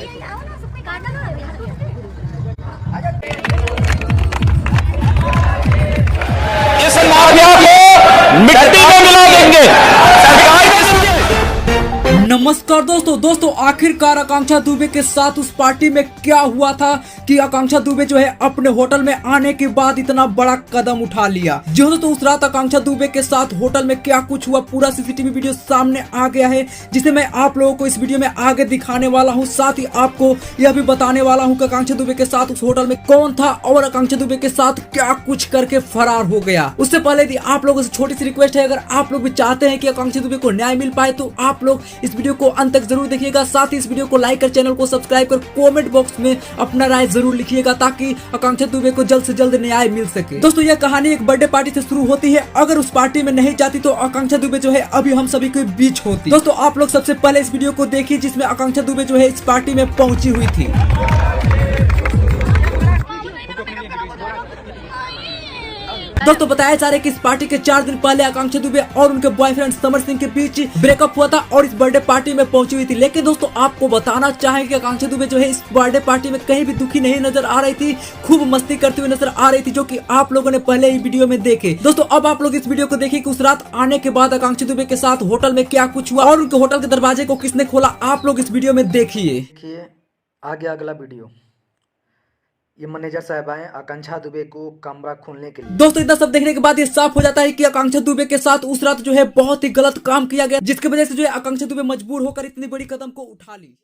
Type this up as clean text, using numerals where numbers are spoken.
इस माफिया को मिट्टी में मिला देंगे। नमस्कार दोस्तों आखिरकार आकांक्षा दुबे के साथ उस पार्टी में क्या हुआ था कि आकांक्षा दुबे जो है अपने होटल में आने के बाद इतना बड़ा कदम उठा लिया। जी हाँ, तो उस रात आकांक्षा दुबे के साथ होटल में क्या कुछ हुआ पूरा सीसीटीवी वीडियो सामने आ गया है, जिसे मैं आप लोगों को इस वीडियो में आगे दिखाने वाला हूँ। साथ ही आपको यह भी बताने वाला हूँ कि आकांक्षा दुबे के साथ उस होटल में कौन था और आकांक्षा दुबे के साथ क्या कुछ करके फरार हो गया। उससे पहले भी आप लोगों से छोटी सी रिक्वेस्ट है, अगर आप लोग भी चाहते हैं कि आकांक्षा दुबे को न्याय मिल पाए तो आप लोग इस वीडियो को अंत तक जरूर देखिएगा। साथ ही इस वीडियो को लाइक कर, चैनल को सब्सक्राइब कर, कमेंट बॉक्स में अपना राय जरूर लिखिएगा ताकि आकांक्षा दुबे को जल्द से जल्द न्याय मिल सके। दोस्तों, यह कहानी एक बर्थडे पार्टी से शुरू होती है। अगर उस पार्टी में नहीं जाती तो आकांक्षा दुबे जो है अभी हम सभी के बीच होती। दोस्तों, आप लोग सबसे पहले इस वीडियो को देखिए जिसमें आकांक्षा दुबे जो है इस पार्टी में पहुंची हुई थी। दोस्तों, बताया जा रहा है कि इस पार्टी के 4 दिन पहले आकांक्षा दुबे और उनके बॉयफ्रेंड समर सिंह के बीच ब्रेकअप हुआ था और इस बर्थडे पार्टी में पहुंची हुई थी। लेकिन दोस्तों, आपको बताना चाहेंगे कि आकांक्षा दुबे जो है इस बर्थडे पार्टी में कहीं भी दुखी नहीं नजर आ रही थी, खूब मस्ती करती हुई नजर आ रही थी, जो कि आप लोगों ने पहले ही वीडियो में देखे। दोस्तों, अब आप लोग इस वीडियो को देखिए कि उस रात आने के बाद आकांक्षा दुबे के साथ होटल में क्या कुछ हुआ और उनके होटल के दरवाजे को किसने खोला, आप लोग इस वीडियो में देखिए। आगे अगला वीडियो। ये मैनेजर साहब आए आकांक्षा दुबे को कमरा खोलने के लिए। दोस्तों, इतना सब देखने के बाद ये साफ हो जाता है कि आकांक्षा दुबे के साथ उस रात जो है बहुत ही गलत काम किया गया, जिसकी वजह से जो है आकांक्षा दुबे मजबूर होकर इतनी बड़ी कदम को उठा ली।